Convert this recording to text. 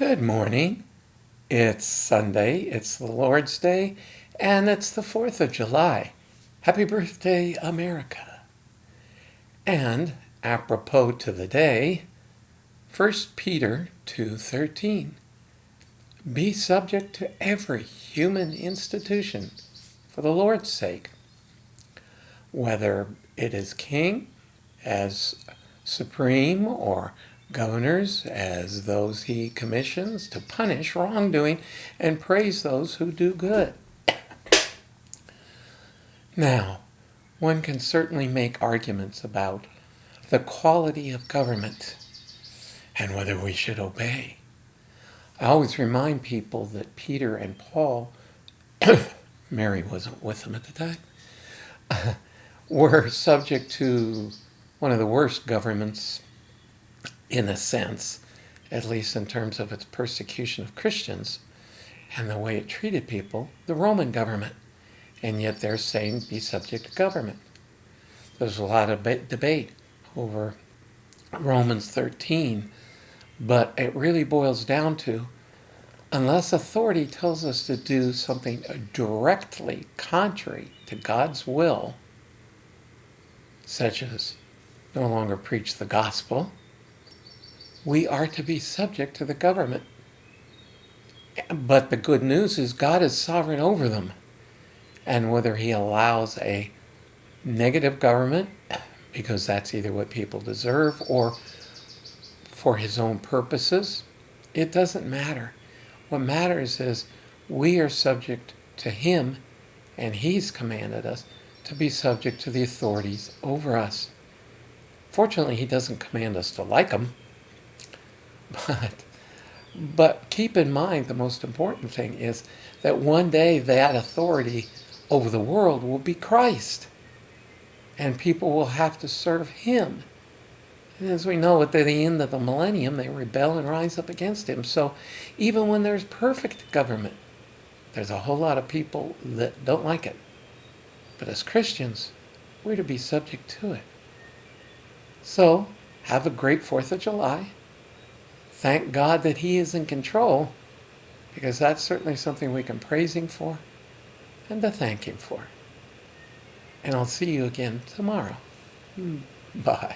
Good morning. It's Sunday, it's the Lord's Day, and it's the 4th of July. Happy birthday, America. And apropos to the day, 1 Peter 2:13. Be subject to every human institution for the Lord's sake, whether it is king as supreme or governors as those he commissions to punish wrongdoing and praise those who do good. Now, one can certainly make arguments about the quality of government and whether we should obey. I always remind people that Peter and Paul, Mary wasn't with them at the time, were subject to one of the worst governments in a sense, at least in terms of its persecution of Christians and the way it treated people, the Roman government. And yet they're saying be subject to government. There's a lot of debate over Romans 13, but it really boils down to, unless authority tells us to do something directly contrary to God's will, such as no longer preach the gospel, we are to be subject to the government. But the good news is God is sovereign over them. And whether he allows a negative government, because that's either what people deserve, or for his own purposes, it doesn't matter. What matters is we are subject to him, and he's commanded us to be subject to the authorities over us. Fortunately, he doesn't command us to like them. But keep in mind, the most important thing is that one day that authority over the world will be Christ. And people will have to serve him. And as we know, at the end of the millennium, they rebel and rise up against him. So even when there's perfect government, there's a whole lot of people that don't like it. But as Christians, we're to be subject to it. So have a great 4th of July. Thank God that he is in control, because that's certainly something we can praise him for and to thank him for. And I'll see you again tomorrow. Bye.